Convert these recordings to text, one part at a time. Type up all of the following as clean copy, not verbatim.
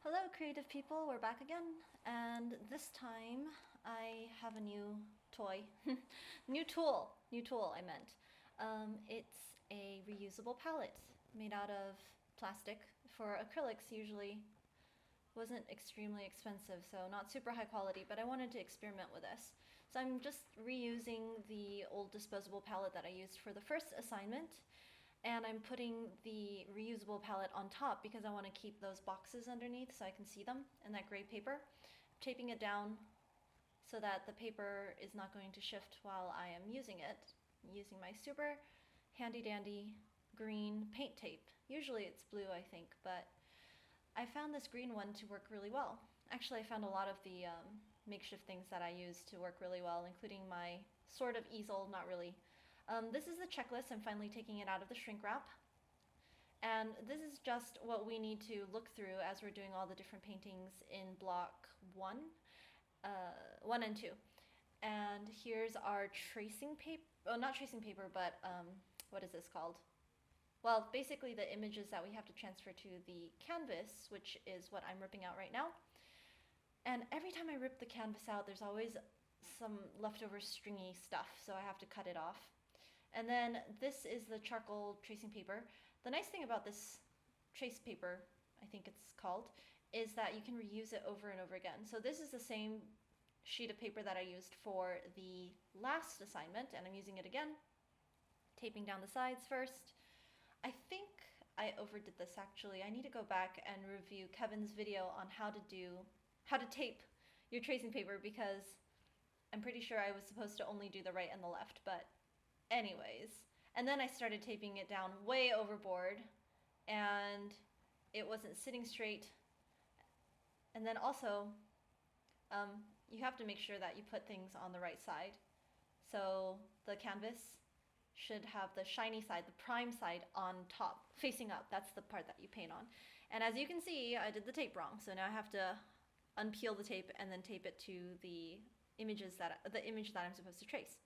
Hello, creative people. We're back again, and this time I have a new toy, new tool. I meant. It's a reusable palette made out of plastic. For acrylics, usually wasn't extremely expensive, so not super high quality. But I wanted to experiment with this, so I'm just reusing the old disposable palette that I used for the first assignment, and I'm putting the reusable palette on top because I want to keep those boxes underneath so I can see them in that gray paper. Taping it down so that the paper is not going to shift while I am using it. I'm using my super handy dandy green paint tape. Usually it's blue, I think, but I found this green one to work really well. Actually, I found a lot of the makeshift things that I use to work really well, including my sort of easel, not really. This is the checklist. I'm finally taking it out of the shrink wrap. And this is just what we need to look through as we're doing all the different paintings in block 1 and 2. And here's our tracing paper, well, not tracing paper, but what is this called? Well, basically the images that we have to transfer to the canvas, which is what I'm ripping out right now. And every time I rip the canvas out, there's always some leftover stringy stuff, so I have to cut it off. And then this is the charcoal tracing paper. The nice thing about this trace paper, I think it's called, is that you can reuse it over and over again. So this is the same sheet of paper that I used for the last assignment, and I'm using it again. Taping down the sides first. I think I overdid this actually. I need to go back and review Kevin's video on how to tape your tracing paper, because I'm pretty sure I was supposed to only do the right and the left, but anyways. And then I started taping it down way overboard, and it wasn't sitting straight. And then also, you have to make sure that you put things on the right side. So the canvas should have the shiny side, the prime side, on top, facing up. That's the part that you paint on. And as you can see, I did the tape wrong, so now I have to unpeel the tape and then tape it to the image that I'm supposed to trace.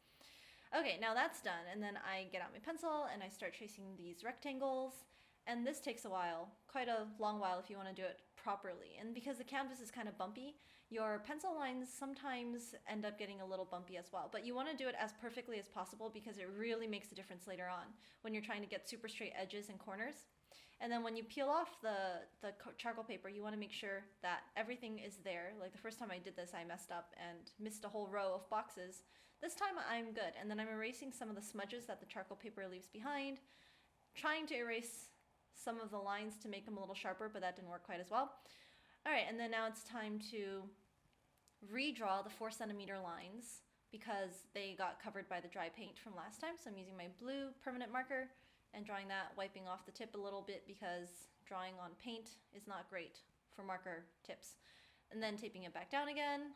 Okay, now that's done, and then I get out my pencil and I start tracing these rectangles, and this takes a while, quite a long while if you want to do it properly. And because the canvas is kind of bumpy, your pencil lines sometimes end up getting a little bumpy as well. But you want to do it as perfectly as possible because it really makes a difference later on when you're trying to get super straight edges and corners. And then when you peel off the charcoal paper, you want to make sure that everything is there. Like the first time I did this, I messed up and missed a whole row of boxes. This time I'm good. And then I'm erasing some of the smudges that the charcoal paper leaves behind, trying to erase some of the lines to make them a little sharper, but that didn't work quite as well. All right, and then now it's time to redraw the 4 centimeter lines because they got covered by the dry paint from last time. So I'm using my blue permanent marker and drawing that, wiping off the tip a little bit because drawing on paint is not great for marker tips. And then taping it back down again,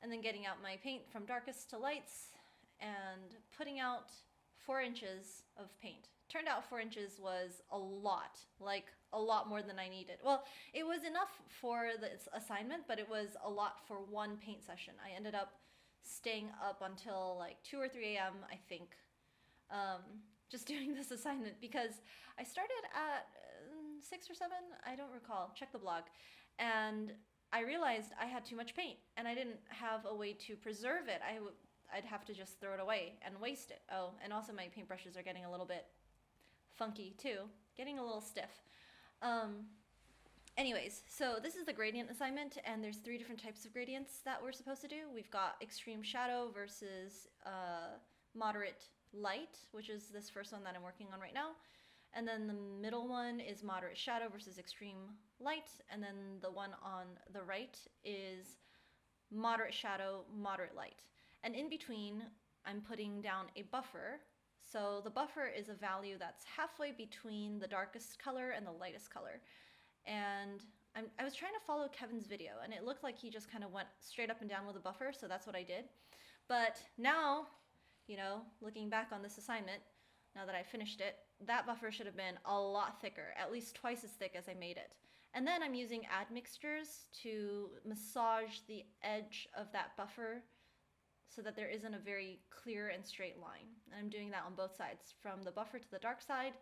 and then getting out my paint from darkest to lights and putting out 4 inches of paint. Turned out 4 inches was a lot, like a lot more than I needed. Well, it was enough for the assignment, but it was a lot for one paint session. I ended up staying up until like 2 or 3 a.m., I think, just doing this assignment because I started at 6 or 7, I don't recall, check the blog, and I realized I had too much paint and I didn't have a way to preserve it. I'd have to just throw it away and waste it. Oh, and also my paintbrushes are getting a little bit funky too, getting a little stiff. Anyways, so this is the gradient assignment, and there's 3 different types of gradients that we're supposed to do. We've got extreme shadow versus moderate light, which is this first one that I'm working on right now. And then the middle one is moderate shadow versus extreme light. And then the one on the right is moderate shadow, moderate light. And in between, I'm putting down a buffer. So the buffer is a value that's halfway between the darkest color and the lightest color. And I was trying to follow Kevin's video, and it looked like he just kind of went straight up and down with a buffer, so that's what I did. But now, you know, looking back on this assignment, now that I finished it, that buffer should have been a lot thicker, at least twice as thick as I made it. And then I'm using admixtures to massage the edge of that buffer so that there isn't a very clear and straight line. And I'm doing that on both sides, from the buffer to the dark side,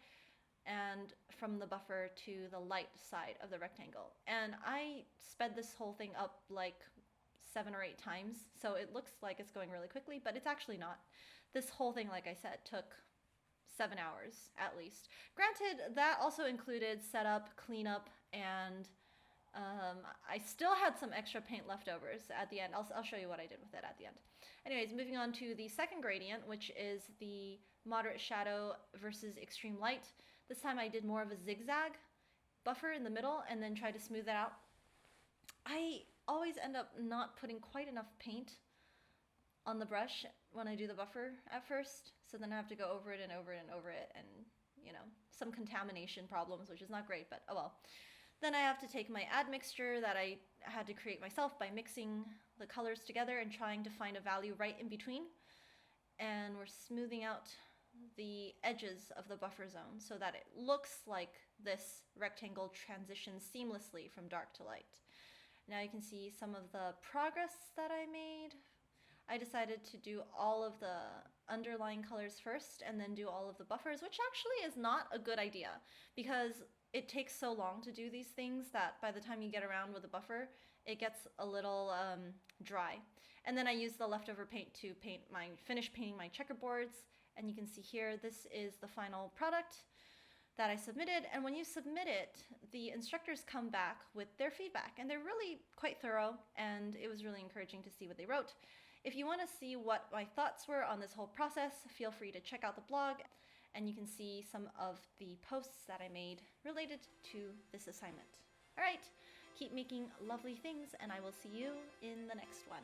and from the buffer to the light side of the rectangle. And I sped this whole thing up like 7 or 8 times, so it looks like it's going really quickly, but it's actually not. This whole thing, like I said, took 7 hours at least. Granted, that also included setup, cleanup, and I still had some extra paint leftovers at the end. I'll show you what I did with it at the end. Anyways, moving on to the second gradient, which is the moderate shadow versus extreme light. This time I did more of a zigzag buffer in the middle and then tried to smooth it out. I always end up not putting quite enough paint on the brush when I do the buffer at first, so then I have to go over it and over it and over it, and you know, some contamination problems, which is not great, but oh well. Then I have to take my admixture that I had to create myself by mixing the colors together and trying to find a value right in between. And we're smoothing out the edges of the buffer zone so that it looks like this rectangle transitions seamlessly from dark to light. Now you can see some of the progress that I made. I decided to do all of the underlying colors first and then do all of the buffers, which actually is not a good idea because it takes so long to do these things that by the time you get around with the buffer, it gets a little dry. And then I used the leftover paint to finish painting my checkerboards. And you can see here, this is the final product that I submitted. And when you submit it, the instructors come back with their feedback, and they're really quite thorough, and it was really encouraging to see what they wrote. If you want to see what my thoughts were on this whole process, feel free to check out the blog, and you can see some of the posts that I made related to this assignment. All right, keep making lovely things, and I will see you in the next one.